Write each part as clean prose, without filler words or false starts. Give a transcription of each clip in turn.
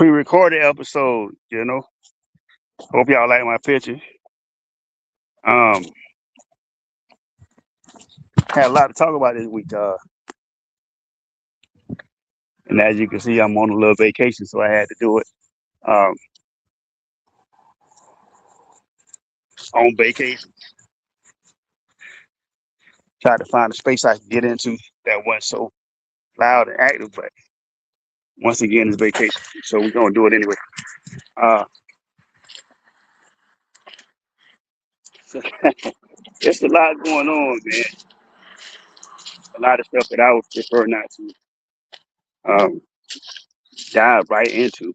pre-recorded episode, Hope y'all like my picture. Um, had a lot to talk about this week. And as you can see, I'm on a little vacation, so I had to do it. On vacation, tried to find a space I could get into that wasn't so loud and active, but once again, it's vacation, so we're gonna do it anyway. So it's a lot going on, man. A lot of stuff that I would prefer not to um, dive right into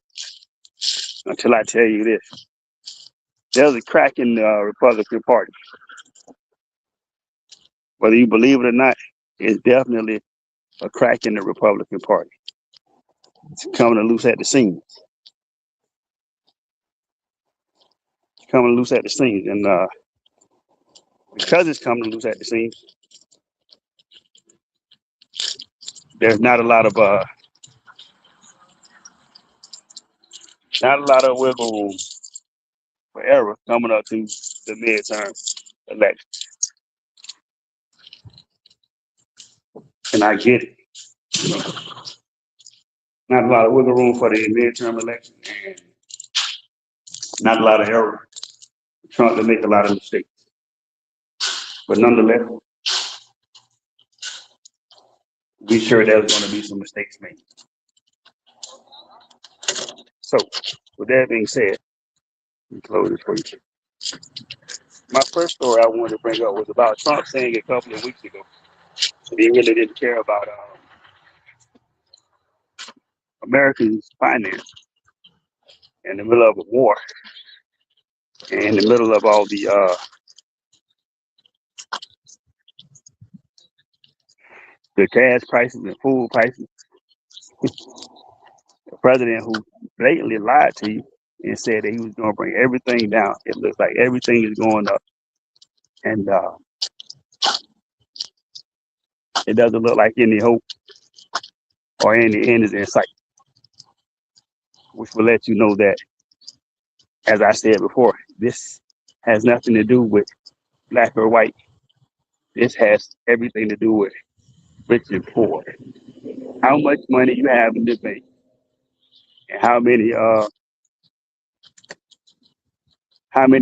until I tell you this. There's a crack in the Republican Party. Whether you believe it or not, it's definitely a crack in the Republican Party. It's coming loose at the seams. It's coming loose at the seams. And because it's coming loose at the seams, there's not a lot of wiggle room for error coming up to the midterm election. And I get it. Not a lot of wiggle room for the midterm election, and not a lot of error. Trump to make a lot of mistakes. But nonetheless, be sure there's going to be some mistakes made. So, with that being said, let me close this for you. My first story I wanted to bring up was about Trump saying a couple of weeks ago that he really didn't care about Americans' finance in the middle of a war, and in the middle of all the gas prices and food prices. A president who blatantly lied to you and said that he was going to bring everything down. It looks like everything is going up, and it doesn't look like any hope or any end is in sight, which will let you know that, as I said before, this has nothing to do with black or white. This has everything to do with rich and poor. How much money you have in the bank, and how many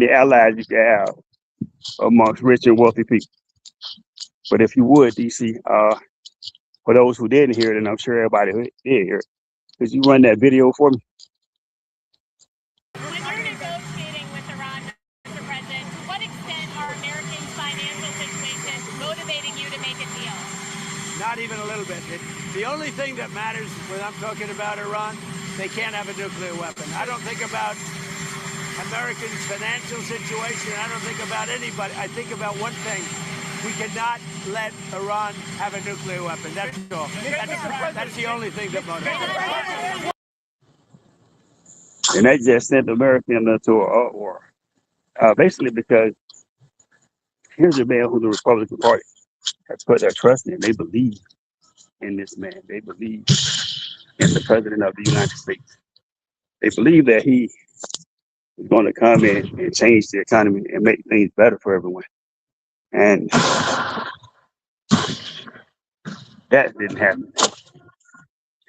allies you can have amongst rich and wealthy people. But if you would, DC, for those who didn't hear it, and I'm sure everybody did hear it, could you run that video for me? When you're negotiating with Iran, Mr. President, to what extent are Americans' financial situations motivating you to make a deal? Not even a little bit. The only thing that matters when I'm talking about Iran, they can't have a nuclear weapon. I don't think about Americans' financial situation. I don't think about anybody. I think about one thing. We cannot let Iran have a nuclear weapon. That's all. That's the only thing that motivates. And that just sent America into a war. Basically because here's a man who the Republican Party has put their trust in. They believe in this man. They believe in the President of the United States. They believe that he is going to come in and change the economy and make things better for everyone. And that didn't happen.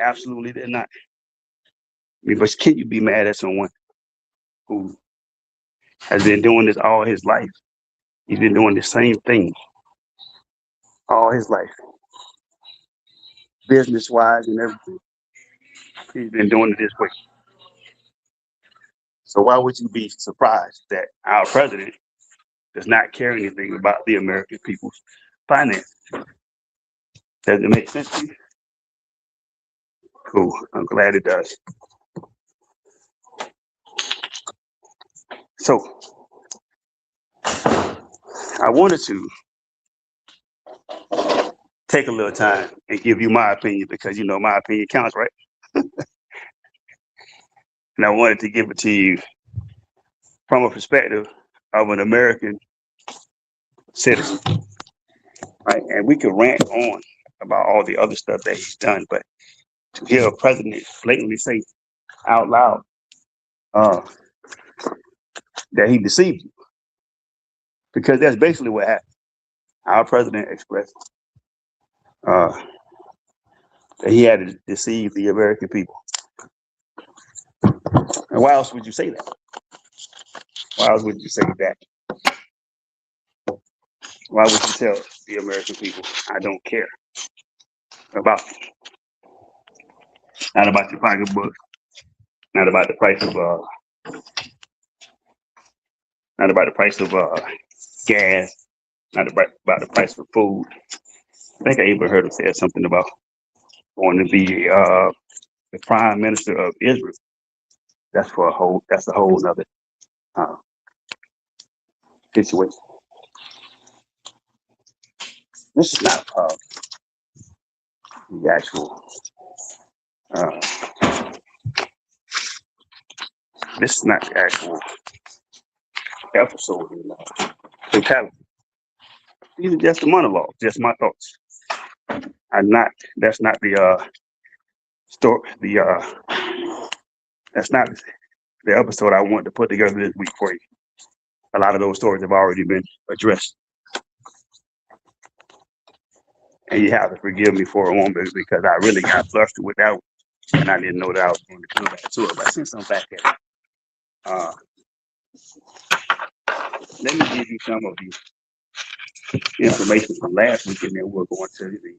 Absolutely did not. I mean, but can you be mad at someone who has been doing this all his life? He's been doing the same thing all his life, business-wise and everything. He's been doing it this way. So why would you be surprised that our president does not care anything about the American people's finances? Does it make sense to you? Cool. I'm glad it does. So I wanted to take a little time and give you my opinion because my opinion counts, right? And I wanted to give it to you from a perspective of an American citizen, right? And we could rant on about all the other stuff that he's done, but to hear a president blatantly say out loud uh, that he deceived you, because that's basically what happened. Our president expressed uh, that he had to deceive the American people. And why else would you say that? Why else would you say that? Why would you tell the American people, I don't care about you? Not about your pocketbook, not about the price of not about the price of gas, not about the price of food. I think I even heard him say something about going to be the prime minister of Israel. That's a whole nother uh, situation. This is not the actual. Uh, this is not the actual episode in totality. These are just the monologues, just my thoughts. That's not the story. That's not the episode I wanted to put together this week for you. A lot of those stories have already been addressed. And you have to forgive me for a moment because I really got flustered with that one, and I didn't know that I was going to come back to it. But since I'm back at it, let me give you some of the information from last week, and then we'll go into the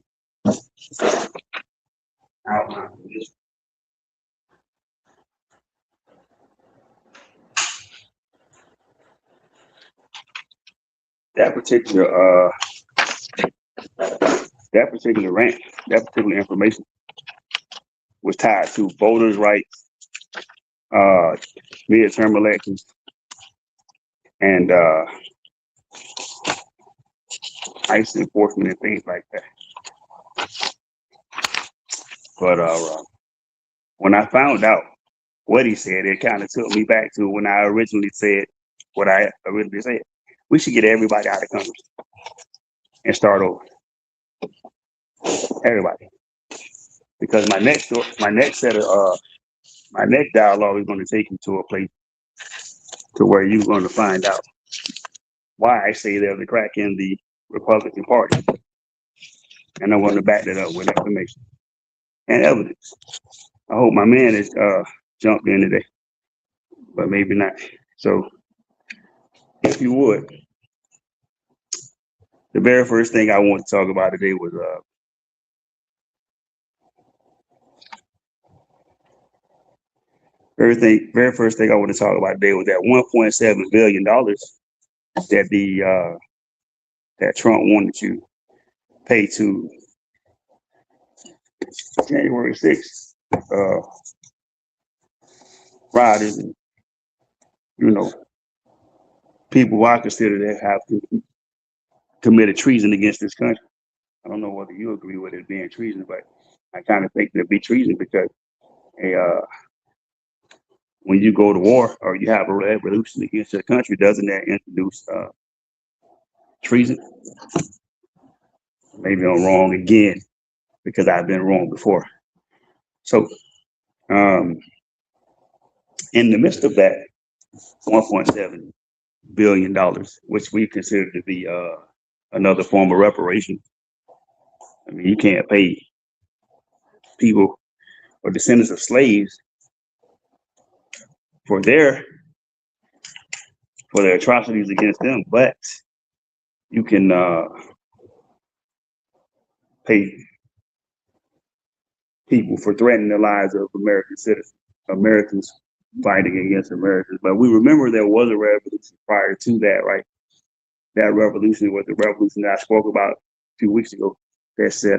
outline for this. That particular rant, that particular information was tied to voters' rights, midterm elections, and ICE enforcement and things like that. But when I found out what he said, it kind of took me back to when I originally said what I originally said. We should get everybody out of Congress and start over. Everybody. Because my next dialogue is going to take you to a place to where you're going to find out why I say there's a crack in the Republican Party. And I'm going to back that up with information and evidence. I hope my man has jumped in today, but maybe not. So if you would, the very first thing I want to talk about today was very first thing I want to talk about today was that $1.7 billion that that Trump wanted to pay to January 6th riders and people who I consider to have committed treason against this country. I don't know whether you agree with it being treason, but I kind of think it'd be treason because when you go to war or you have a revolution against your country, doesn't that introduce treason? Maybe I'm wrong again because I've been wrong before. So in the midst of that $1.7 billion, which we consider to be another form of reparation. I mean, you can't pay people or descendants of slaves for their atrocities against them, but you can pay people for threatening the lives of American citizens, Americans fighting against Americans. But we remember there was a revolution prior to that, right? That revolution was the revolution that I spoke about a few weeks ago that said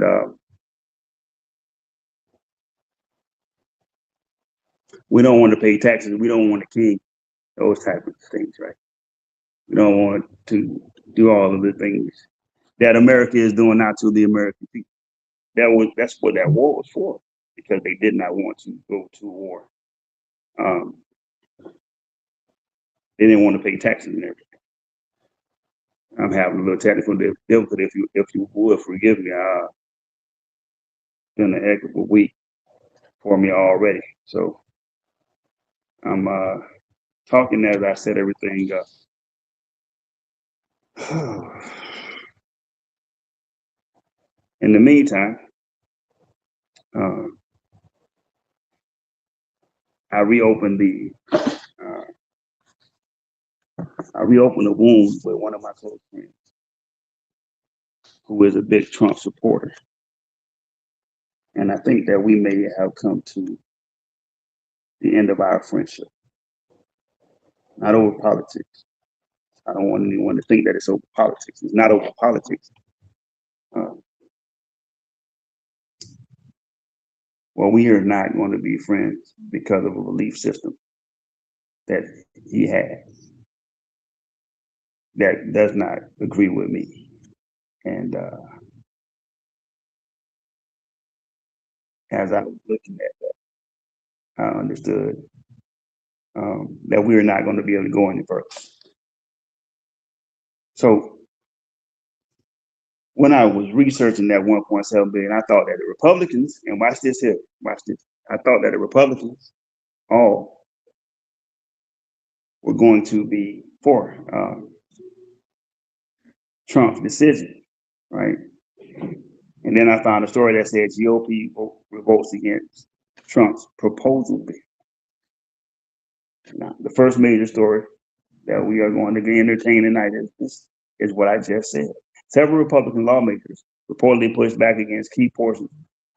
we don't want to pay taxes, we don't want a king, those type of things, right? We don't want to do all of the things that America is doing now to the American people. That's what that war was for, because they did not want to go to war. They didn't want to pay taxes and everything. I'm having a little technical difficulty. If you would forgive me, it's been a heck of a week for me already. So I'm talking as I set everything up. In the meantime, I reopened the wound with one of my close friends, who is a big Trump supporter, and I think that we may have come to the end of our friendship, not over politics. I don't want anyone to think that it's over politics. It's not over politics. Well, we are not going to be friends because of a belief system that he has that does not agree with me. And as I was looking at that, I understood that we are not going to be able to go any further. So when I was researching that 1.7 billion, I thought that the Republicans, and watch this here, watch this. I thought that the Republicans all were going to be for Trump's decision, right? And then I found a story that said GOP revolts against Trump's proposal bill. Now, the first major story that we are going to be entertaining tonight is what I just said. Several Republican lawmakers reportedly pushed back against key portions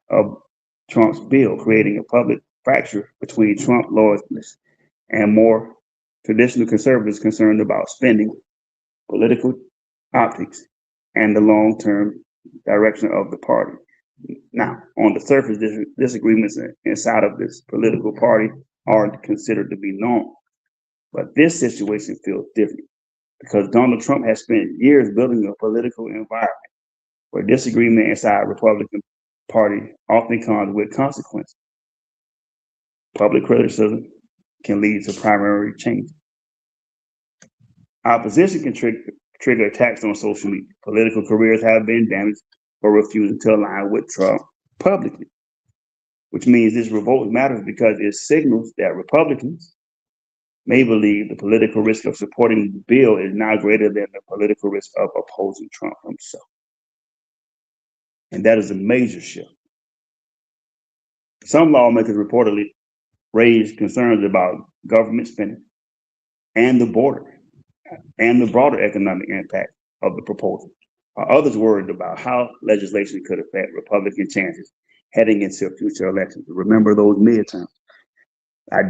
of Trump's bill, creating a public fracture between Trump loyalists and more traditional conservatives concerned about spending, political optics, and the long-term direction of the party. Now, on the surface, disagreements inside of this political party are considered to be normal. But this situation feels different because Donald Trump has spent years building a political environment where disagreement inside the Republican Party often comes with consequences. Public criticism can lead to primary change. Opposition can trigger attacks on social media. Political careers have been damaged for refusing to align with Trump publicly, which means this revolt matters because it signals that Republicans may believe the political risk of supporting the bill is now greater than the political risk of opposing Trump himself. And that is a major shift. Some lawmakers reportedly raised concerns about government spending and the border and the broader economic impact of the proposal. Others worried about how legislation could affect Republican chances heading into future elections. Remember those midterms? I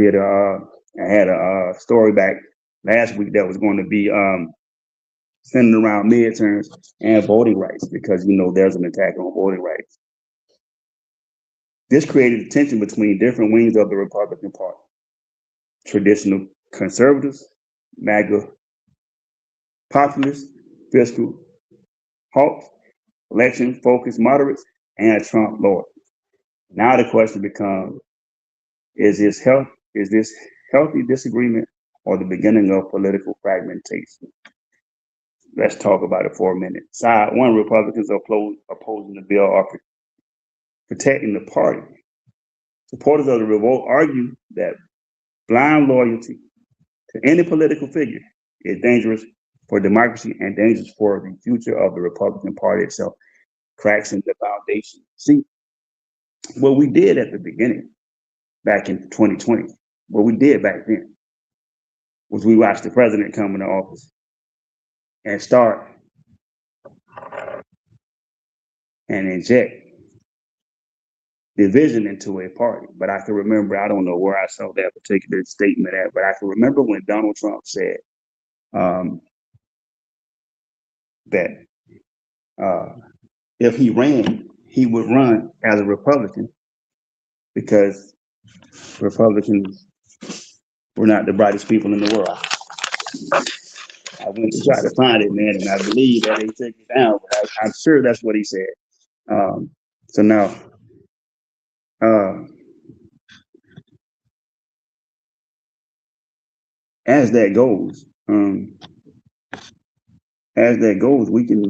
had a story back last week that was going to be centered around midterms and voting rights because, there's an attack on voting rights. This created tension between different wings of the Republican Party. Traditional conservatives, MAGA populists, fiscal hawks, election-focused moderates, and Trump loyalists. Now the question becomes, is this healthy disagreement or the beginning of political fragmentation? Let's talk about it for a minute. Side one, Republicans opposing the bill are protecting the party. Supporters of the revolt argue that blind loyalty to any political figure is dangerous for democracy and dangerous for the future of the Republican Party itself. Cracks in the foundation. See, what we did at the beginning, back in 2020, what we did back then was we watched the president come into office and start and inject division into a party. But I can remember, I don't know where I saw that particular statement at, but I can remember when Donald Trump said that if he ran, he would run as a Republican because Republicans were not the brightest people in the world. I went to try to find it, man, and I believe that they took it down, but I'm sure that's what he said. So now, as that goes, we can,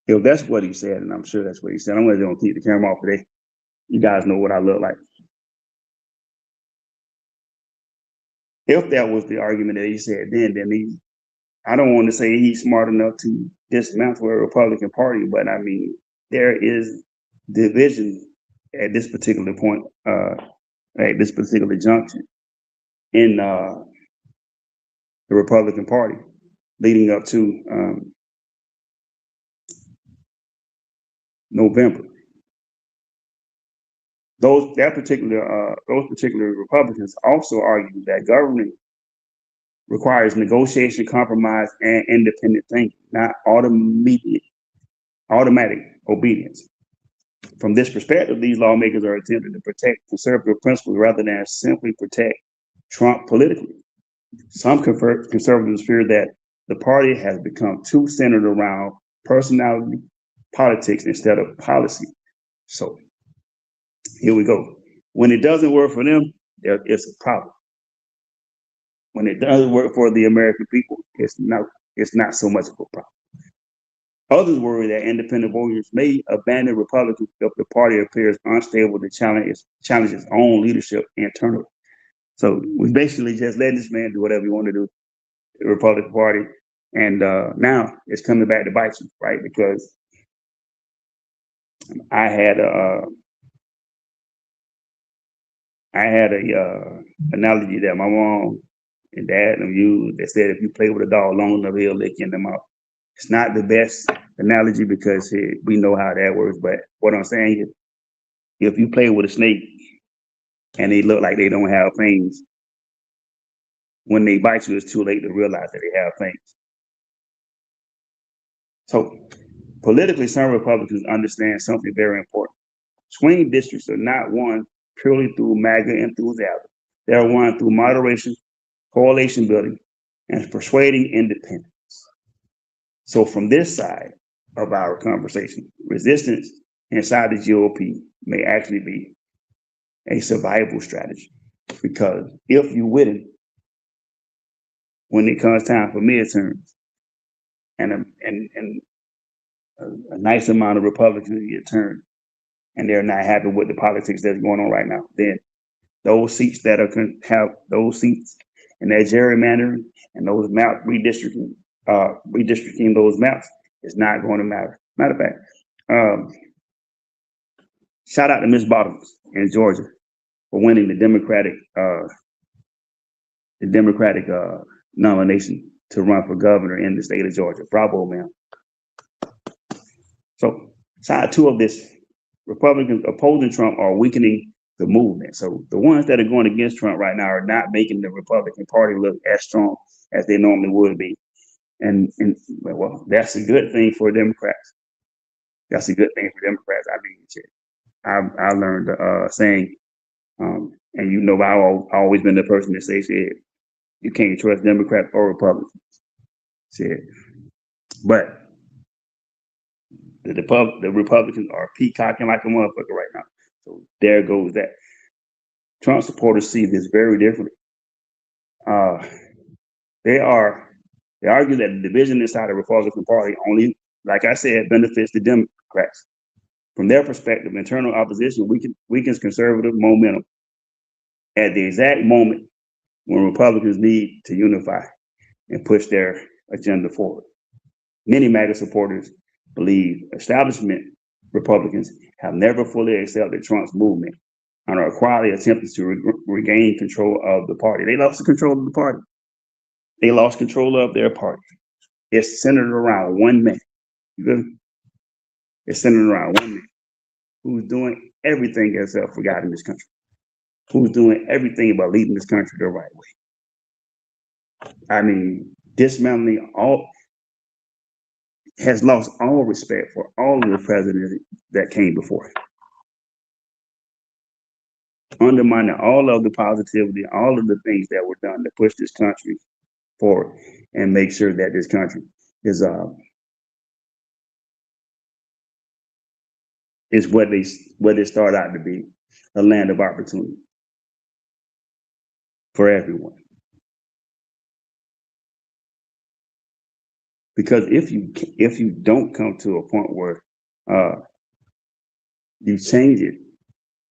if that's what he said, and I'm sure that's what he said, I'm going to keep the camera off today. You guys know what I look like. If that was the argument that he said then I don't want to say he's smart enough to dismantle a Republican Party, but I mean, there is division at this particular point, at this particular junction in the Republican Party leading up to November. Those particular Republicans also argue that government requires negotiation, compromise, and independent thinking, not automatic obedience. From this perspective, these lawmakers are attempting to protect conservative principles rather than simply protect Trump politically. Some conservatives fear that the party has become too centered around personality politics instead of policy. So here we go. When it doesn't work for them, it's a problem. When it doesn't work for the American people, it's not so much of a problem. Others worry that independent voters may abandon Republicans if the party appears unstable to challenge its own leadership internally. So we basically just let this man do whatever he want to do, the Republican Party, and now it's coming back to bite you, right? Because I had a analogy that my mom and dad used that said if you play with a dog long enough, he'll lick you in the mouth. It's not the best analogy because we know how that works, but what I'm saying is if you play with a snake and they look like they don't have fangs, when they bite you, it's too late to realize that they have fangs. So politically, some Republicans understand something very important. Swing districts are not won purely through MAGA enthusiasm. They are won through moderation, coalition building, and persuading independents. So from this side of our conversation, resistance inside the GOP may actually be a survival strategy. Because if you win, when it comes time for midterms, and a nice amount of Republicans get turned, and they're not happy with the politics that's going on right now, then those seats that have those seats and that gerrymandering and those map redistricting those maps is not going to matter. Matter of fact, shout out to Miss Bottoms in Georgia for winning the Democratic nomination to run for governor in the state of Georgia. Bravo, man. So side two of this, Republicans opposing Trump are weakening the movement. So the ones that are going against Trump right now are not making the Republican Party look as strong as they normally would be. And well, that's a good thing for Democrats. That's a good thing for Democrats. I mean, I learned saying, and you know, I've always been the person that says, you can't trust Democrats or Republicans. But the Republicans are peacocking like a motherfucker right now. So there goes that. Trump supporters see this very differently. They argue that the division inside the Republican Party only, like I said, benefits the Democrats. From their perspective, internal opposition weakens conservative momentum at the exact moment when Republicans need to unify and push their agenda forward. Many MAGA supporters believe establishment Republicans have never fully accepted Trump's movement and are quietly attempting to regain control of the party. They lost the control of the party. They lost control of their party. It's centered around one man. It's centered around one man who's doing everything except for God in this country, who's doing everything about leading this country the right way. I mean, dismantling has lost all respect for all of the presidents that came before him. Undermining all of the positivity, all of the things that were done to push this country forward and make sure that this country is what they start out to be, a land of opportunity for everyone. Because if you don't come to a point where you change it,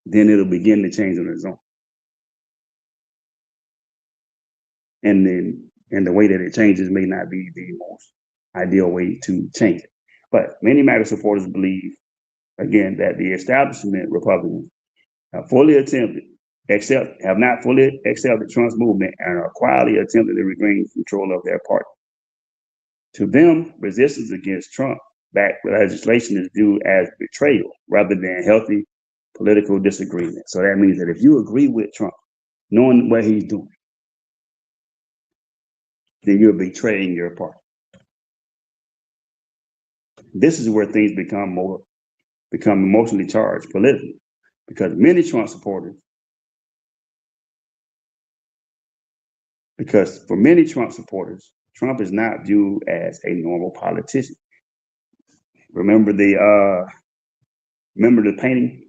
then it'll begin to change on its own. and the way that it changes may not be the most ideal way to change it. But many MAGA supporters believe, again, that the establishment Republicans have have not fully accepted Trump's movement and are quietly attempting to regain control of their party. To them, resistance against Trump-backed legislation is viewed as betrayal rather than healthy political disagreement. So that means that if you agree with Trump, knowing what he's doing, then you're betraying your party. This is where things become emotionally charged politically, because for many Trump supporters, Trump is not viewed as a normal politician. Remember the painting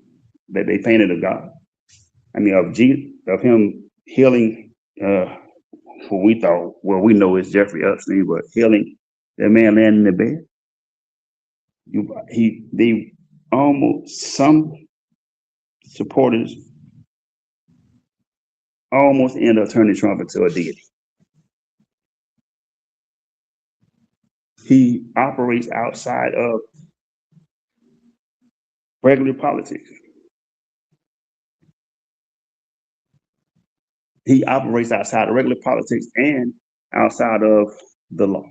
that they painted of God? I mean, of him healing we know is Jeffrey Epstein, but healing that man laying in the bed. Some supporters almost end up turning Trump into a deity. He operates outside of regular politics. He operates outside of regular politics and outside of the law.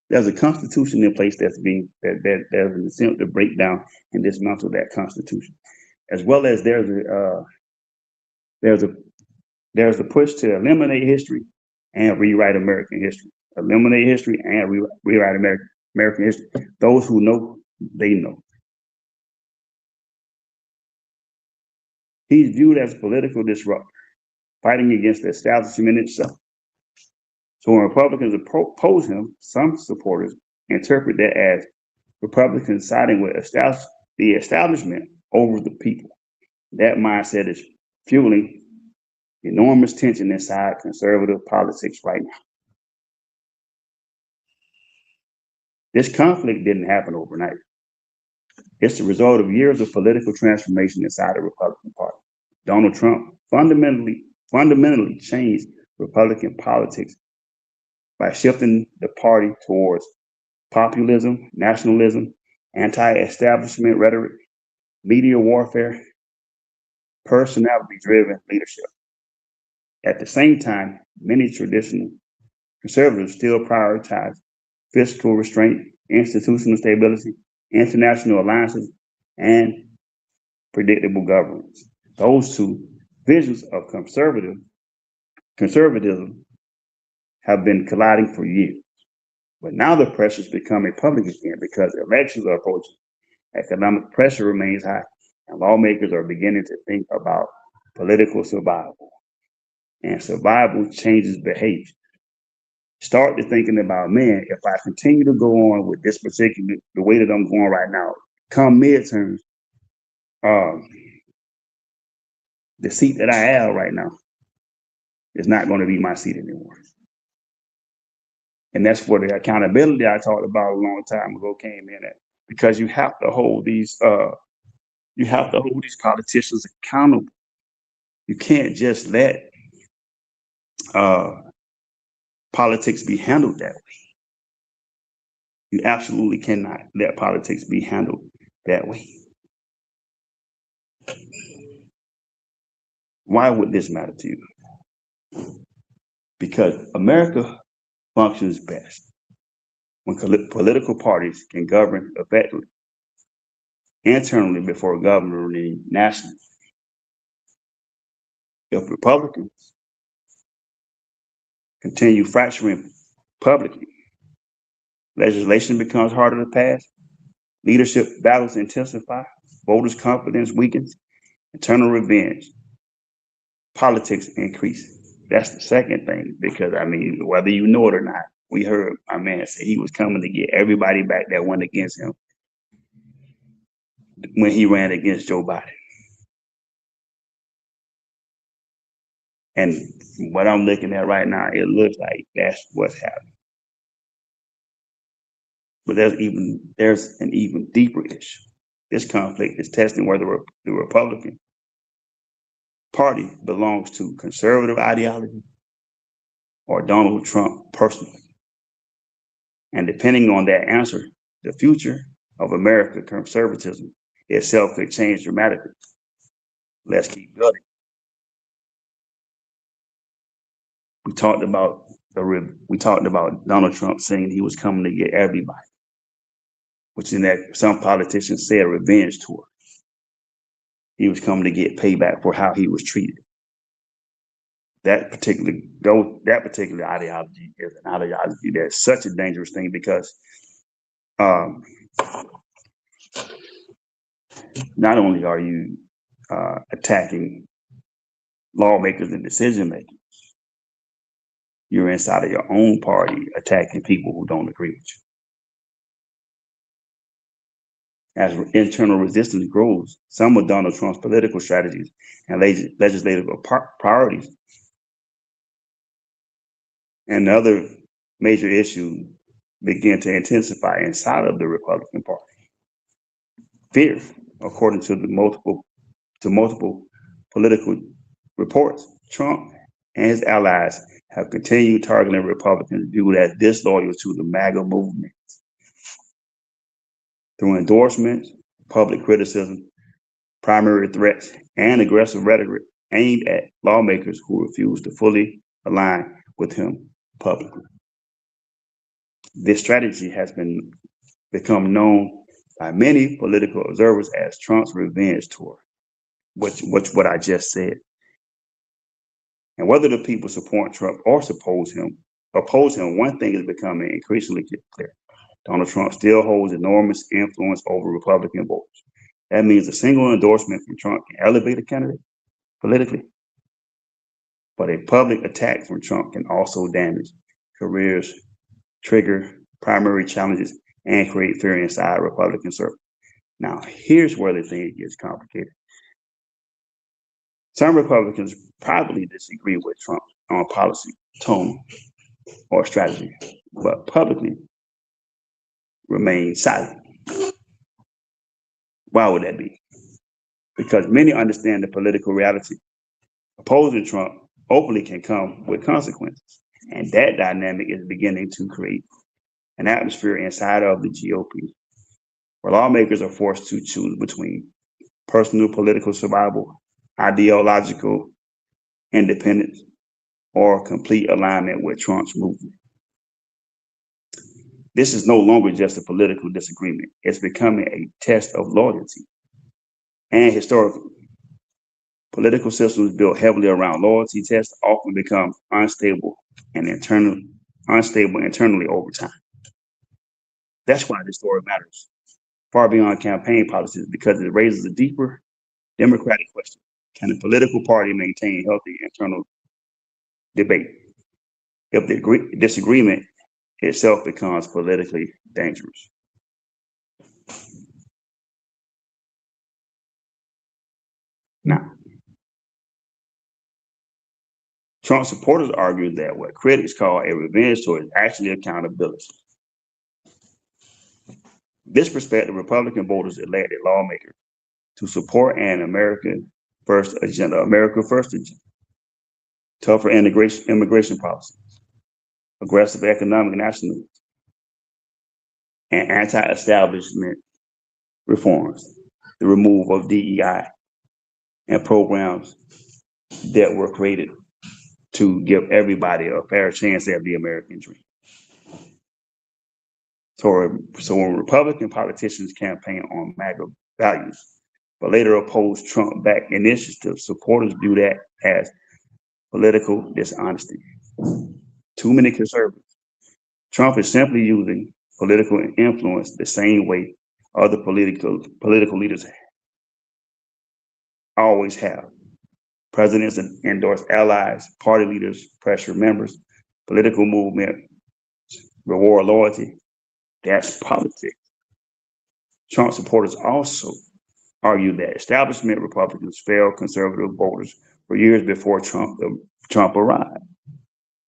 There's a constitution in place there's an attempt to break down and dismantle that constitution, as well as there's a push to eliminate history and rewrite American history. Eliminate history and rewrite American history. Those who know, they know. He's viewed as a political disruptor, fighting against the establishment itself. So when Republicans oppose him, some supporters interpret that as Republicans siding with the establishment over the people. That mindset is fueling enormous tension inside conservative politics right now. This conflict didn't happen overnight. It's the result of years of political transformation inside the Republican Party. Donald Trump fundamentally changed Republican politics by shifting the party towards populism, nationalism, anti-establishment rhetoric, media warfare, personality-driven leadership. At the same time, many traditional conservatives still prioritize fiscal restraint, institutional stability, international alliances, and predictable governance. Those two visions of conservatism have been colliding for years. But now the pressures become public again because elections are approaching. Economic pressure remains high, and lawmakers are beginning to think about political survival. And survival changes behavior. Start to thinking about, man, if I continue to go on with this the way that I'm going right now, come midterms, the seat that I have right now is not going to be my seat anymore. And that's where the accountability I talked about a long time ago came in at, because you have to hold these politicians accountable. You can't just let politics be handled that way. You absolutely cannot let politics be handled that way. Why would this matter to you? Because America functions best when political parties can govern effectively internally before governing nationally. If Republicans continue fracturing publicly, legislation becomes harder to pass, leadership battles intensify, voters' confidence weakens, internal revenge, politics increase. That's the second thing, because I mean, whether you know it or not, we heard my man say he was coming to get everybody back that went against him when he ran against Joe Biden. And what I'm looking at right now, it looks like that's what's happening. But there's an even deeper issue. This conflict is testing whether the Republican party belongs to conservative ideology or Donald Trump personally. And depending on that answer, the future of American conservatism itself could change dramatically. Let's keep building. We talked about Donald Trump saying he was coming to get everybody, which in that some politicians say a revenge tour. He was coming to get payback for how he was treated. That particular ideology is an ideology that's such a dangerous thing because not only are you attacking lawmakers and decision makers, you're inside of your own party attacking people who don't agree with you. As internal resistance grows, some of Donald Trump's political strategies and legislative priorities and other major issues begin to intensify inside of the Republican Party. Fear, according to multiple political reports, Trump and his allies have continued targeting Republicans viewed as disloyal to the MAGA movement. Through endorsements, public criticism, primary threats, and aggressive rhetoric aimed at lawmakers who refuse to fully align with him publicly. This strategy has become known by many political observers as Trump's revenge tour, which what I just said. And whether the people support Trump or oppose him, one thing is becoming increasingly clear. Donald Trump still holds enormous influence over Republican voters. That means a single endorsement from Trump can elevate a candidate politically, but a public attack from Trump can also damage careers, trigger primary challenges, and create fear inside Republican circles. Now, here's where the thing gets complicated. Some Republicans privately disagree with Trump on policy, tone, or strategy, but publicly remain silent. Why would that be? Because many understand the political reality. Opposing Trump openly can come with consequences, and that dynamic is beginning to create an atmosphere inside of the GOP where lawmakers are forced to choose between personal political survival, ideological independence, or complete alignment with Trump's movement. This is no longer just a political disagreement. It's becoming a test of loyalty. And historically, political systems built heavily around loyalty tests often become unstable internally over time. That's why this story matters far beyond campaign policies, because it raises a deeper democratic question. Can a political party maintain healthy internal debate if the disagreement itself becomes politically dangerous? Now, Trump supporters argue that what critics call a revenge tour is actually accountability. This perspective, Republican voters elected lawmakers to support an America First agenda, tougher immigration policies, aggressive economic nationalism, and anti-establishment reforms, the removal of DEI, and programs that were created to give everybody a fair chance at the American dream. So when Republican politicians campaign on MAGA values, but later oppose Trump-backed initiatives, supporters view that as political dishonesty. Too many conservatives. Trump is simply using political influence the same way other political leaders always have. Presidents endorse allies, party leaders pressure members, political movement reward loyalty. That's politics. Trump supporters also argue that establishment Republicans failed conservative voters for years before Trump arrived.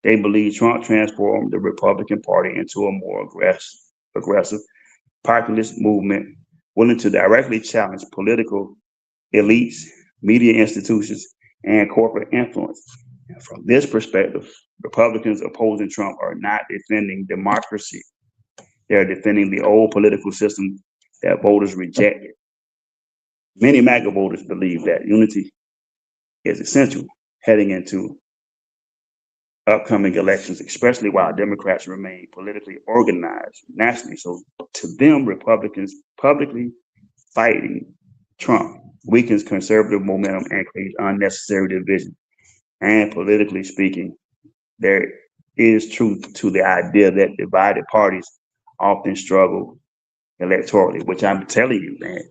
They believe Trump transformed the Republican Party into a more aggressive populist movement willing to directly challenge political elites, media institutions, and corporate influence. And from this perspective, Republicans opposing Trump are not defending democracy. They're defending the old political system that voters rejected. Many MAGA voters believe that unity is essential heading into upcoming elections, especially while Democrats remain politically organized nationally. So to them, Republicans publicly fighting Trump weakens conservative momentum and creates unnecessary division. And politically speaking, there is truth to the idea that divided parties often struggle electorally, which I'm telling you, man,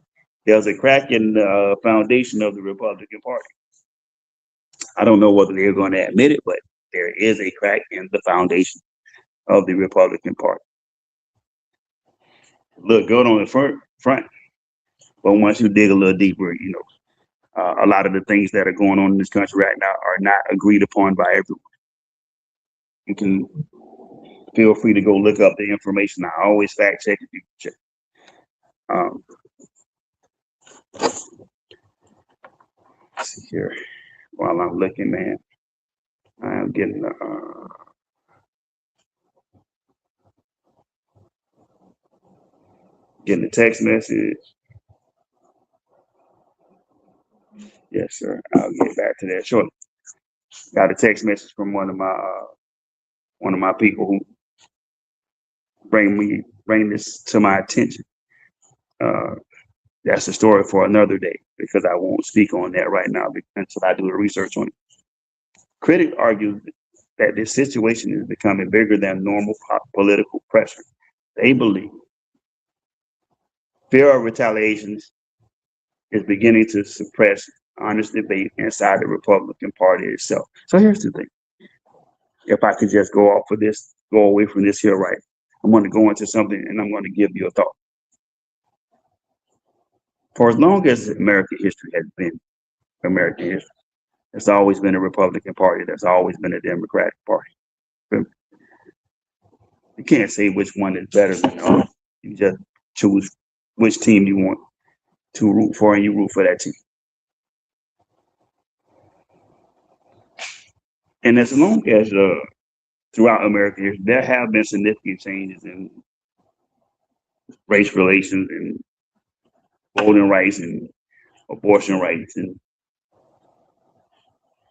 there's a crack in the foundation of the Republican Party. I don't know whether they're going to admit it, but there is a crack in the foundation of the Republican Party. Look good on the front, but once you dig a little deeper, a lot of the things that are going on in this country right now are not agreed upon by everyone. You can feel free to go look up the information. I always fact check if you check. Let's see here. While I'm looking, man, I am getting a text message. Yes, sir. I'll get back to that shortly. Got a text message from one of my people who bring this to my attention. That's a story for another day because I won't speak on that right now until I do the research on it. Critics argue that this situation is becoming bigger than normal political pressure. They believe fear of retaliations is beginning to suppress honest debate inside the Republican Party itself. So here's the thing. If I could just go away from this here, right? I'm going to go into something and I'm going to give you a thought. For as long as American history has been American history, it's always been a Republican Party. There's always been a Democratic Party. You can't say which one is better than the other. You just choose which team you want to root for, and you root for that team. And as long as throughout America, there have been significant changes in race relations and voting rights and abortion rights and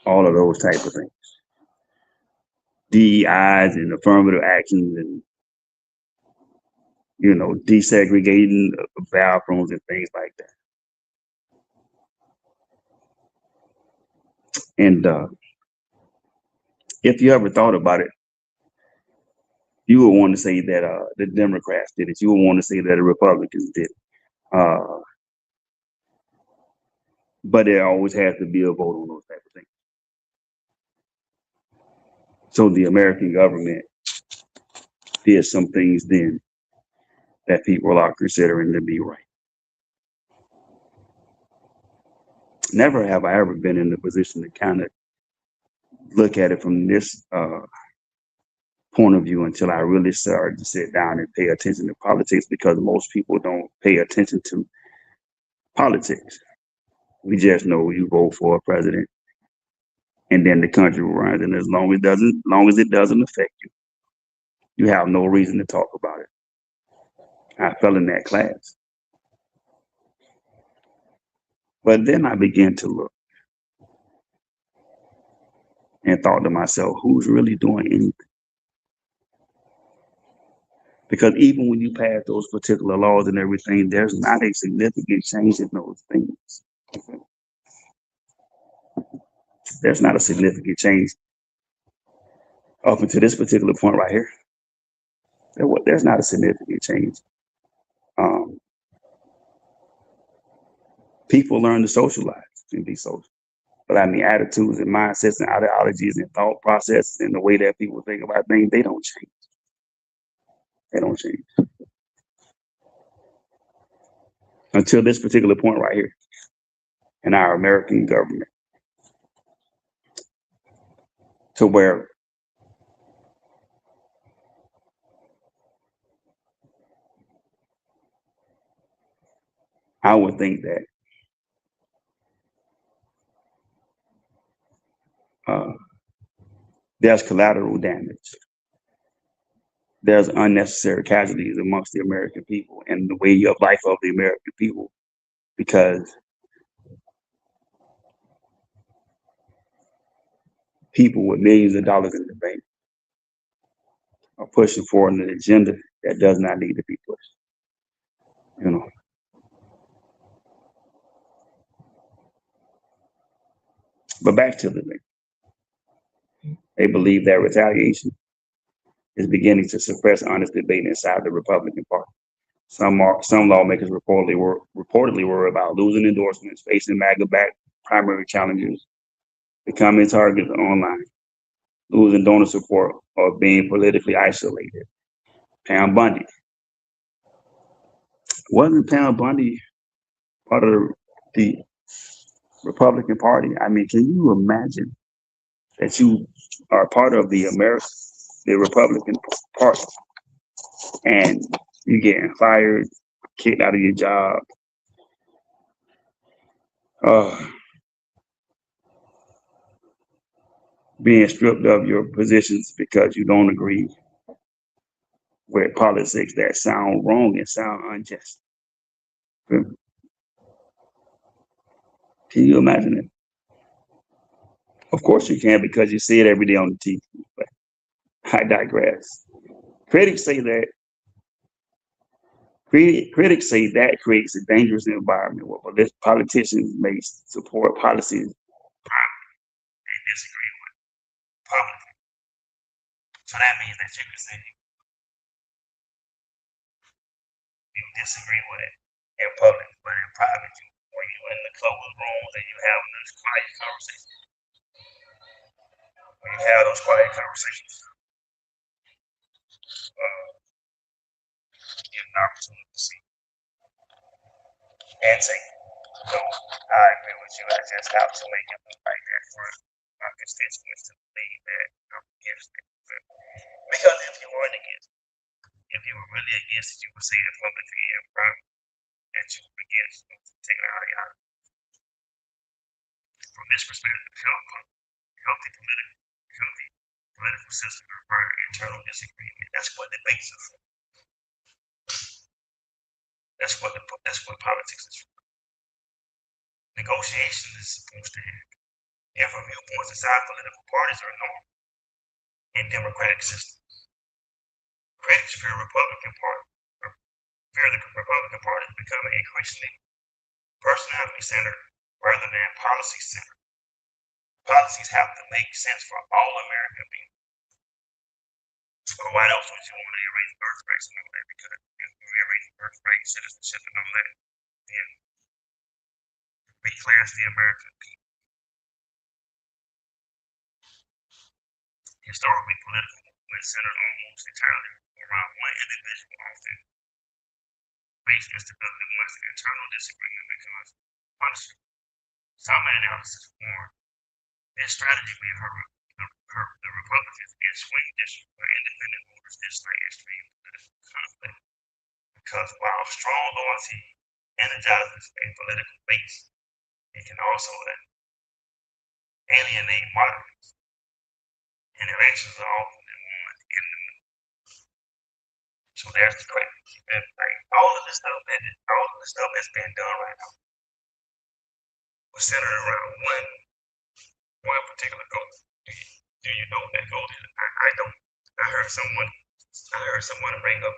all of those type of things. DEIs and affirmative actions and, desegregating bathrooms and things like that. And if you ever thought about it, you would want to say that the Democrats did it. You would want to say that the Republicans did it. But there always has to be a vote on those type of things. So the American government did some things then that people are considering to be right. Never have I ever been in the position to kind of look at it from this point of view until I really started to sit down and pay attention to politics, because most people don't pay attention to politics. We just know you vote for a president and then the country runs, and as long as it doesn't affect you, you have no reason to talk about it. I fell in that class. But then I began to look and thought to myself, who's really doing anything? Because even when you pass those particular laws and everything, there's not a significant change in those things. There's not a significant change up until this particular point right here. There's not a significant change. People learn to socialize and be social. But I mean, attitudes and mindsets and ideologies and thought processes and the way that people think about things, they don't change. They don't change. Until this particular point right here in our American government. To where I would think that there's collateral damage. There's unnecessary casualties amongst the American people and the way of life of the American people, because people with millions of dollars in the bank are pushing for an agenda that does not need to be pushed. You know. But back to the thing. They believe that retaliation is beginning to suppress honest debate inside the Republican Party. Some lawmakers reportedly worry about losing endorsements, facing MAGA-backed primary challengers, becoming targets online, losing donor support, or being politically isolated. Pam Bundy. Wasn't Pam Bundy part of the Republican Party? I mean, can you imagine that you are part of the Republican Party and you getting fired, kicked out of your job, being stripped of your positions because you don't agree with politics that sound wrong and sound unjust? Can you imagine it? Of course you can, because you see it every day on the TV. But I digress. Critics say that creates a dangerous environment where politicians may support policies they disagree with publicly. So that means that you can say you disagree with it in public, but in private, when you're in the closed rooms and you have those quiet conversations, you have an opportunity to see and say, no, I agree with you. I just have to make it look like that for my constituents to believe that I'm against it. Because if you were really against it, you would say it publicly and private that you were against taking it out of your house. From this perspective, healthy political system require internal disagreement. That's what debates are for. That's what politics is for. Negotiation is supposed to happen. Different viewpoints inside political parties are normal in democratic systems. Critics fear the Republican Party becoming increasingly personality centered rather than policy centered. Policies have to make sense for all American people. So why else would you want to erase birthrights and all that? Because if you erase birthright, citizenship, and all that, then reclass the American people. Historically, political movements centered almost entirely around one individual, often face instability once the internal disagreement becomes punishable. Some analysis warn this strategy may hurt the Republicans in swing districts where independent voters dislike extreme political conflict. Because while strong loyalty energizes a political base, it can also alienate moderates. And elections are often won in the middle. So there's the crack. Like all of the stuff that's being done right now was centered around one particular goal. Do you know what that goal is? I don't. I heard someone bring up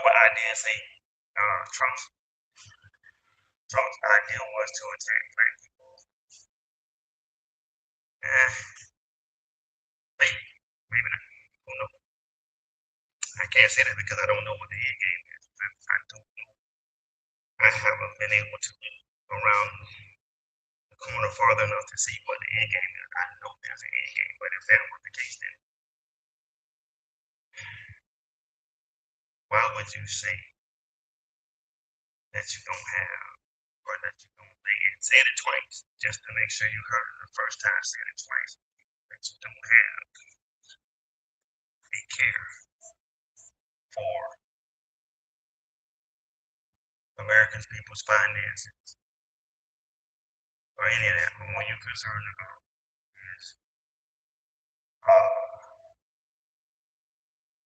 an idea and say Trump's idea was to attack black people. Maybe not. Who knows? I can't say that because I don't know what the end game is. I don't know. I haven't been able to look around the corner farther enough to see what the end game is. I know there's an end game, but if that were the case, then why would you say that you don't have, or that you don't think it? Say it twice, just to make sure you heard it the first time. Say it twice, that you don't have a care for American people's finances, or any of that. But what you're concerned about is uh,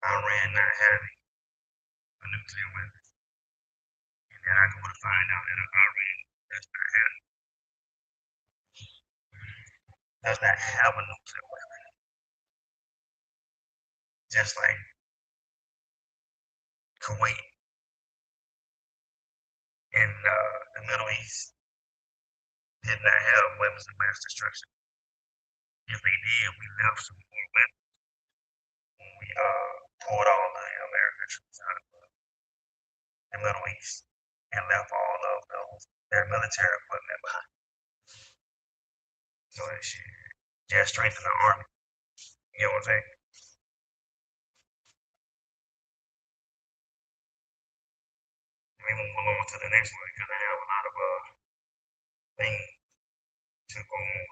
Iran not having a nuclear weapon. And then I go to find out that Iran does not have a nuclear weapon. Just like Kuwait in the Middle East did not have weapons of mass destruction. If they did, we left some more weapons when we pulled all the American troops out of the Middle East and left all of their military equipment behind. So that shit just strengthened the army. You know what I'm saying? We will move on to the next one because I have a lot of things to go on,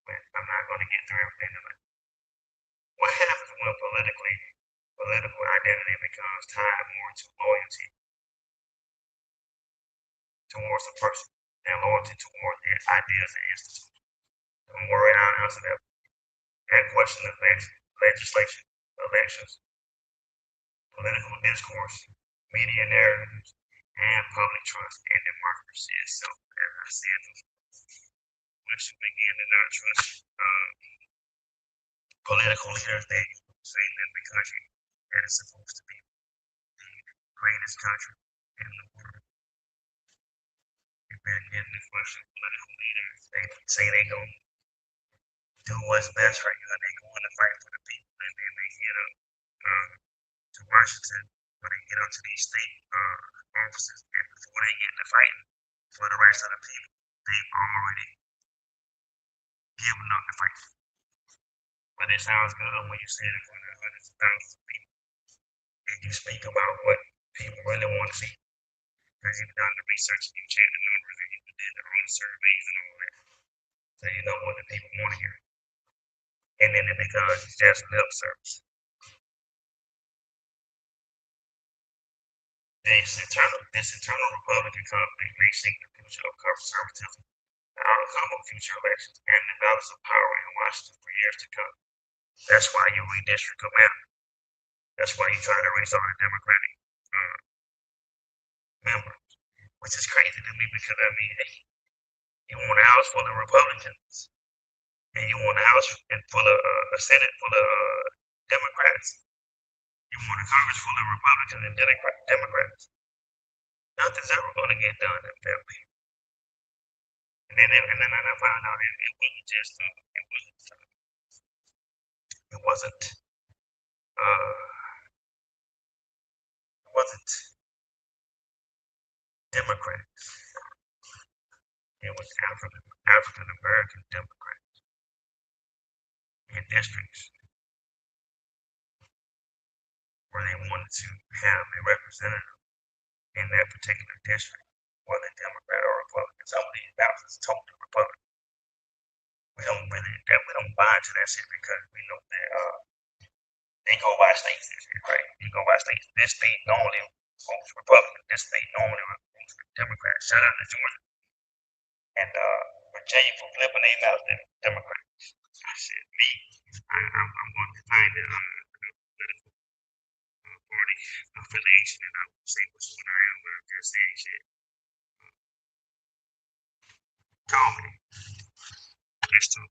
but I'm not going to get through everything tonight. What happens when political identity becomes tied more to loyalty towards a person than loyalty towards their ideas and institutions? Don't worry, I'll answer that question affects legislation, elections, political discourse, media narratives, and public trust in democracy itself. As I said, once you begin to not trust political leaders, then you say that the country that is supposed to be the greatest country in the world. You've been getting the question political leaders. They say they gonna do what's best for you and they go in to fight for the people and then they get up to Washington when they get up to these state offices and before they get into fighting for the rest of the people, they've already given up the fight. But it sounds good when you say it in front of hundreds of thousands of people and you speak about what people really want to see. Because you've done the research and you've checked the numbers and you did their own surveys and all that. So you know what the people want to hear. And then it becomes just lip service. This internal Republican conflict may shape the future of conservatism, the outcome of future elections, and the balance of power in Washington for years to come. That's why you redistrict a map. That's why you try to raise all the Democratic members, which is crazy to me because I mean, hey, you want a house full of Republicans, and you want a house full of a Senate full of Democrats. You want a Congress full of Republicans and Democrats. Nothing's ever going to get done in that way. And then I found out it wasn't just it wasn't Democrats. It was African American Democrats in districts where they wanted to have a representative in that particular district, whether Democrat or Republican. Some of these ballots is totally Republican. We don't buy into that shit because we know that they go by states, right? You go by states. This state normally votes Republican. This state normally votes Democrat. Shout out to Georgia and Virginia for flipping their mouth to Democrat. I said, me, I'm going to find the political party affiliation, and I will say which one I am, but I'm just saying shit. Call me. Let's talk.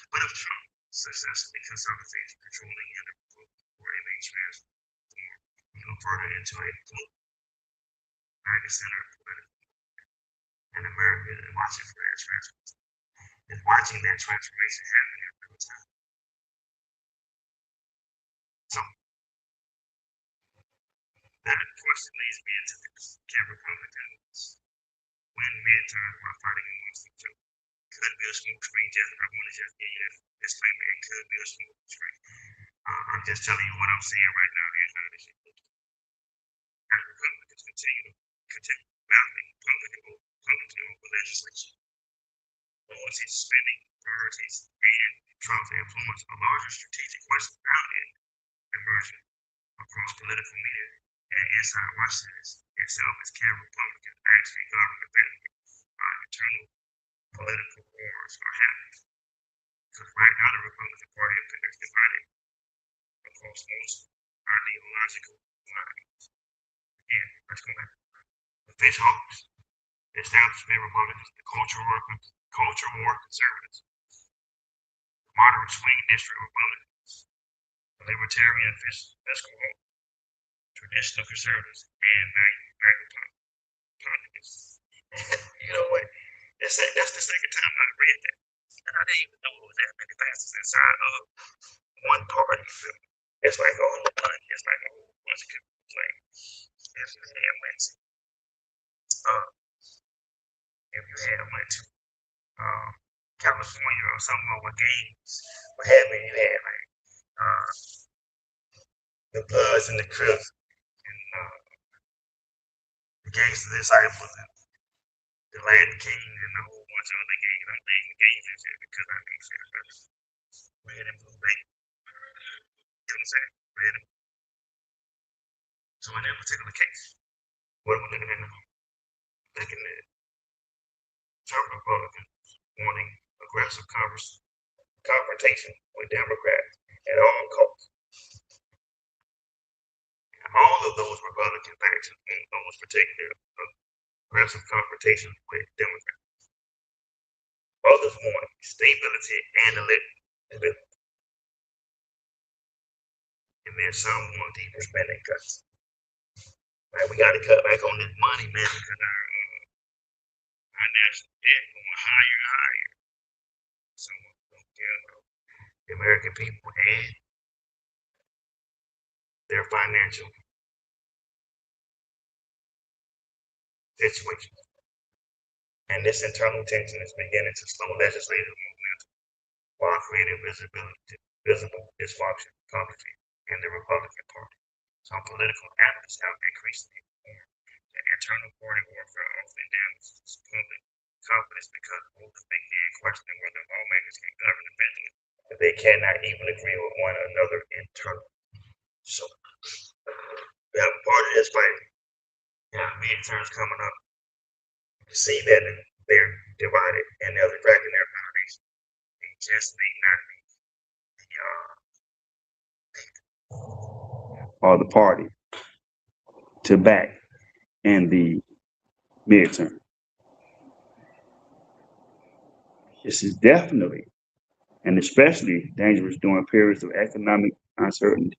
But if Trump successfully consolidates controlling and the Republican Party may transform further into a global center political and America is watching for that transformation. Is watching that transformation happen in real time. So that question leads me into this. Can Republicans win midterms by fighting amongst each other? Could be a smoke screen. I want to just give you that disclaimer. It could be a smoke screen. I'm just telling you what I'm seeing right now and how this shit looks. As Republicans continue battling publicly over legislation, policy spending priorities, and Trump's influence, a larger strategic question about it emerging across political media And inside Washington itself is can Republicans actually govern the benefit internal political wars are happening? Because right now the Republican Party is divided across most ideological lines. And let's go back. The fish hawks, the establishment Republicans, the culture war conservatives, the moderate swing district Republicans, the libertarian fiscal hawks, traditional conservatives, and Republicans. You know what? That's the second time I read that. And I didn't even know it was that many facets inside of one party. It's like a whole bunch. It's like a whole bunch of people playing. If you had went to, California or some over games, what happened? You had like the Bloods and the Crips and the Gangster Disciples and the Latin King and a whole bunch of other games. I'm naming games and shit because I think shit is red and blue, baby. You know what I'm saying? Red and blue. So in that particular case, what are we looking at now? Looking at some Republicans wanting aggressive confrontation with Democrats at all costs. And all of those Republican factions want those particular aggressive confrontations with Democrats. Others want stability and electability. And then some want deeper spending cuts. Like, we got to cut back on this money, man, because our national debt going higher and higher. So, the American people and their financial situation. And this internal tension is beginning to slow legislative momentum while creating visible dysfunction, conflict in the Republican Party. Some political analysts have increasingly warned that internal party warfare often damages public confidence because voters begin questioning whether lawmakers can govern eventually if they cannot even agree with one another internally. So we have a part of this fight. You have midterms coming up. You see that they're divided and they're cracking their foundation. They just may not be or the party to back in the midterm. This is definitely and especially dangerous during periods of economic uncertainty,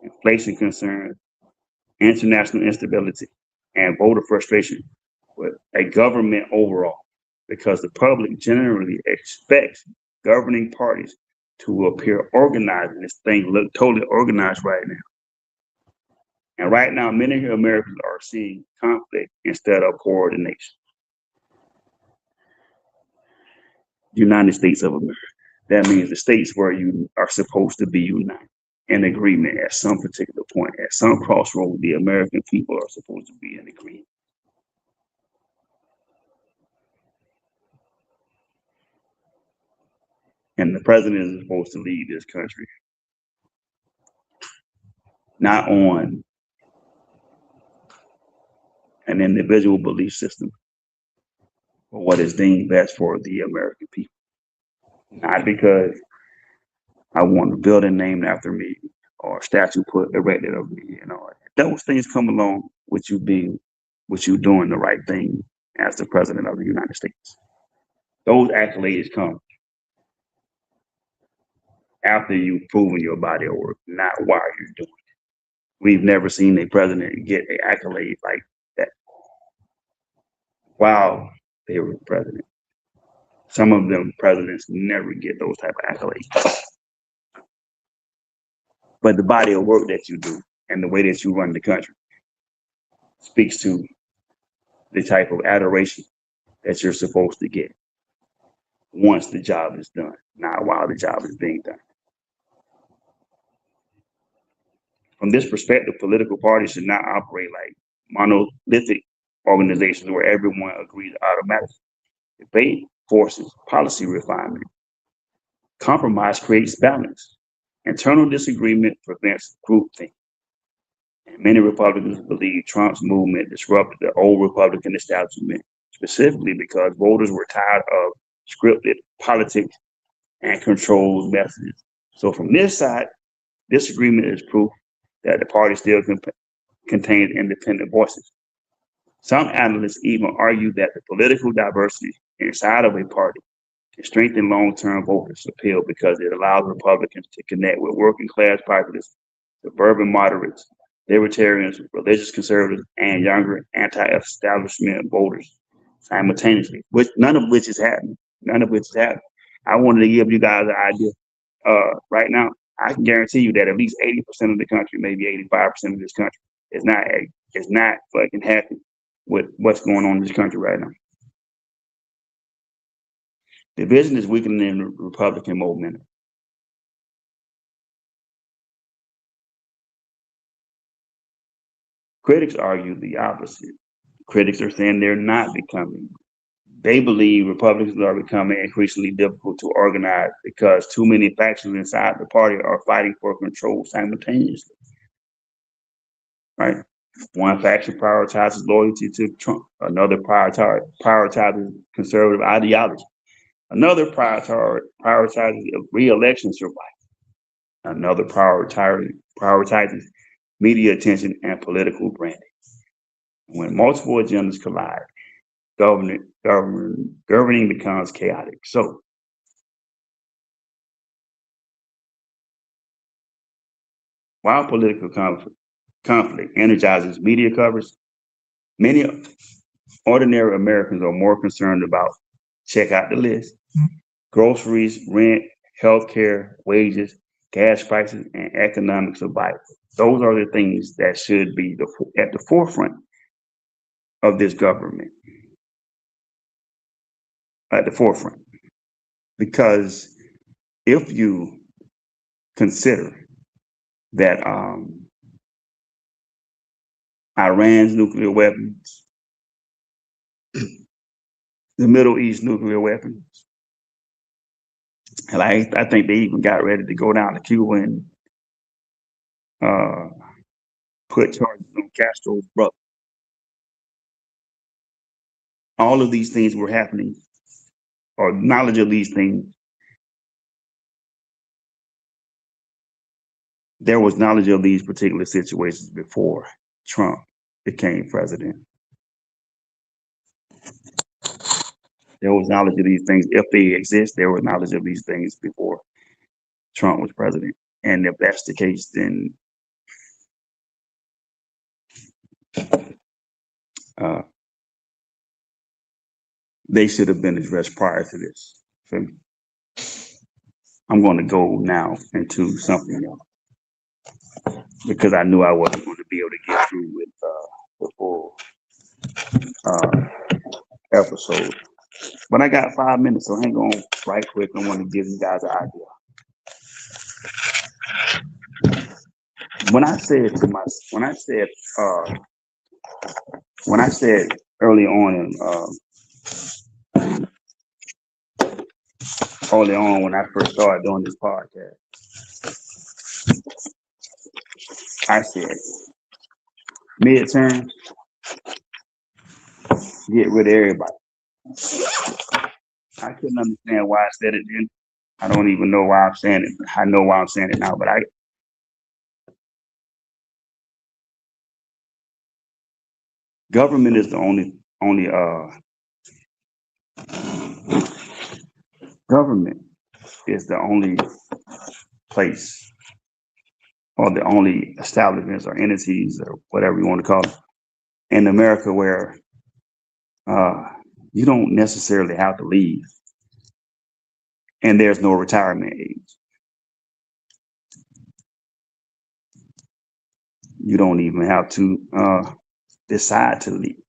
inflation concerns, international instability, and voter frustration with a government overall, because the public generally expects governing parties to appear organized, and this thing look totally organized right now. And right now, many Americans are seeing conflict instead of coordination. United States of America. That means the states where you are supposed to be united in agreement at some particular point, at some crossroad, the American people are supposed to be in agreement. And the president is supposed to lead this country, not on an individual belief system, but what is deemed best for the American people. Not because I want a building named after me or a statue erected of me. You know, those things come along with you doing the right thing as the president of the United States. Those accolades come after you've proven your body of work, not while you're doing it. We've never seen a president get an accolade like that while they were president. Some of them presidents never get those type of accolades. But the body of work that you do and the way that you run the country speaks to the type of adoration that you're supposed to get once the job is done, not while the job is being done. From this perspective, political parties should not operate like monolithic organizations where everyone agrees automatically. Debate forces policy refinement. Compromise creates balance. Internal disagreement prevents groupthink. Many Republicans believe Trump's movement disrupted the old Republican establishment, specifically because voters were tired of scripted politics and controlled messages. So from this side, disagreement is proof that the party still contains independent voices. Some analysts even argue that the political diversity inside of a party can strengthen long-term voters' appeal because it allows Republicans to connect with working-class populace, suburban moderates, libertarians, religious conservatives, and younger anti-establishment voters simultaneously, which none of which is happening. None of which is happening. I wanted to give you guys an idea. Right now, I can guarantee you that at least 80% of the country, maybe 85% of this country, is not fucking happy with what's going on in this country right now. Division is weakening the Republican momentum. Critics argue the opposite. Critics are saying they believe Republicans are becoming increasingly difficult to organize because too many factions inside the party are fighting for control simultaneously. Right? One faction prioritizes loyalty to Trump. Another prioritizes conservative ideology. Another prioritizes re-election survival. Another prioritizes media attention and political branding. When multiple agendas collide, governing becomes chaotic. So, while political conflict energizes media coverage, many ordinary Americans are more concerned about, check out the list, groceries, rent, healthcare, wages, gas prices, and economic survival. Those are the things that should be at the forefront of this government. At the forefront. Because if you consider that Iran's nuclear weapons, the Middle East nuclear weapons, and I think they even got ready to go down to Cuba and put charges on Castro's brother. All of these things were happening, or knowledge of these things. There was knowledge of these particular situations before Trump became president. There was knowledge of these things. If they exist, there was knowledge of these things before Trump was president. And if that's the case, then they should have been addressed prior to this. So I'm going to go now into something else because I knew I wasn't going to be able to get through with the full episode. But I got 5 minutes, so hang on right quick. I want to give you guys an idea. When I said early on when I first started doing this podcast, I said midterm, get rid of everybody. I couldn't understand why I said it then. I don't even know why I'm saying it. I know why I'm saying it now, but government is the only government is the only place or the only establishments or entities or whatever you want to call it in America where you don't necessarily have to leave and there's no retirement age. You don't even have to decide to leave.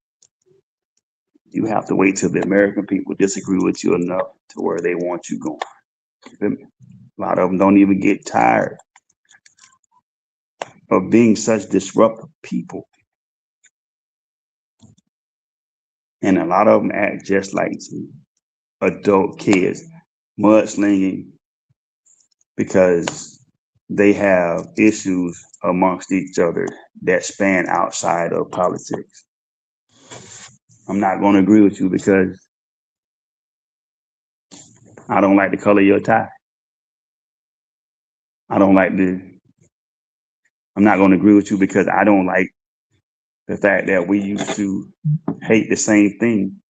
You have to wait till the American people disagree with you enough to where they want you gone. A lot of them don't even get tired of being such disruptive people. And a lot of them act just like adult kids, mudslinging because they have issues amongst each other that span outside of politics. I'm not going to agree with you because I don't like the color of your tie. I'm not going to agree with you because I don't like the fact that we used to hate the same thing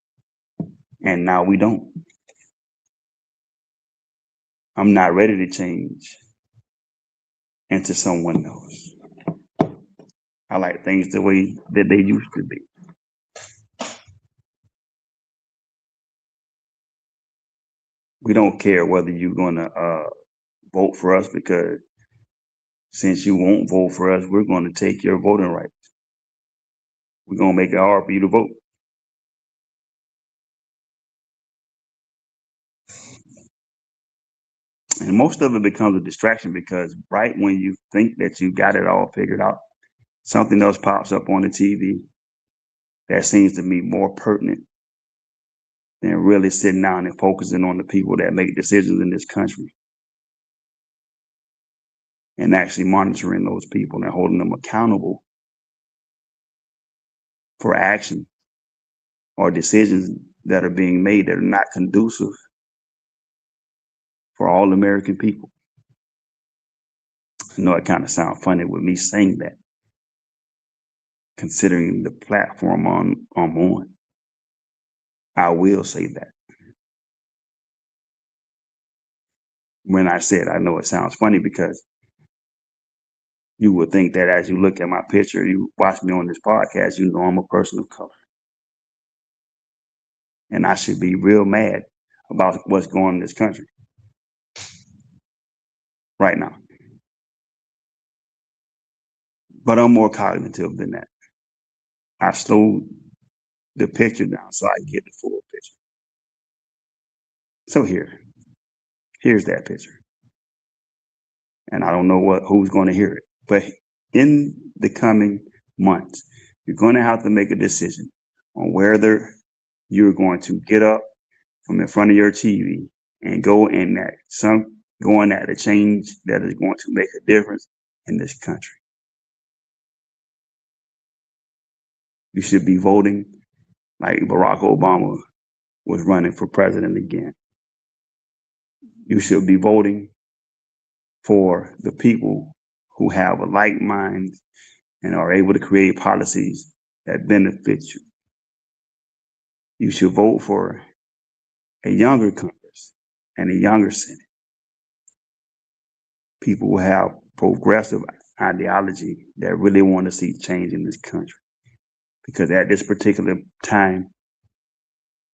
and now we don't. I'm not ready to change into someone else. I like things the way that they used to be. We don't care whether you're going to vote for us because since you won't vote for us, we're going to take your voting rights. We're going to make it hard for you to vote. And most of it becomes a distraction because right when you think that you got it all figured out, something else pops up on the TV that seems to be more pertinent than really sitting down and focusing on the people that make decisions in this country and actually monitoring those people and holding them accountable for action or decisions that are being made that are not conducive for all American people. I know it kind of sounds funny with me saying that, considering the platform I'm on. I will say that. When I said, I know it sounds funny because you would think that as you look at my picture, you watch me on this podcast, you know I'm a person of color. And I should be real mad about what's going on in this country right now. But I'm more cognitive than that. I slowed the picture down so I can get the full picture. So here's that picture. And I don't know who's going to hear it. But in the coming months, you're going to have to make a decision on whether you're going to get up from in front of your TV and go in at a change that is going to make a difference in this country. You should be voting like Barack Obama was running for president again. You should be voting for the people who have a like mind and are able to create policies that benefit you. You should vote for a younger Congress and a younger Senate. People who have progressive ideology that really want to see change in this country. Because at this particular time,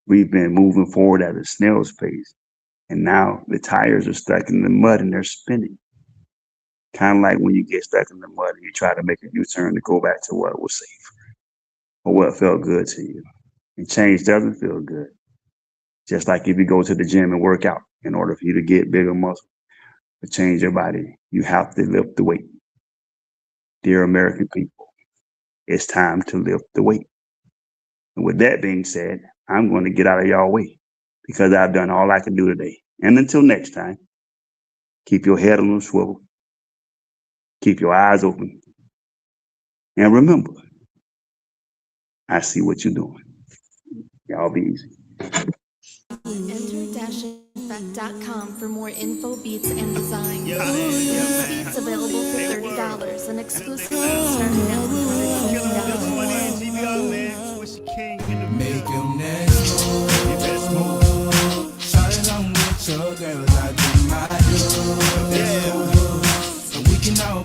we've been moving forward at a snail's pace. And now the tires are stuck in the mud and they're spinning. Kind of like when you get stuck in the mud and you try to make a U-turn to go back to what was safe or what felt good to you. And change doesn't feel good. Just like if you go to the gym and work out in order for you to get bigger muscle, to change your body, you have to lift the weight. Dear American people, it's time to lift the weight. And with that being said, I'm going to get out of y'all way because I've done all I can do today. And until next time, keep your head on a swivel. Keep your eyes open. And remember, I see what you're doing. Y'all be easy. Enter-effect.com for more info, beats, and designs. These beats available for $30 and exclusive starting at $150. Make your next move. Shawty, I'm with your girls, I do my do. And we can all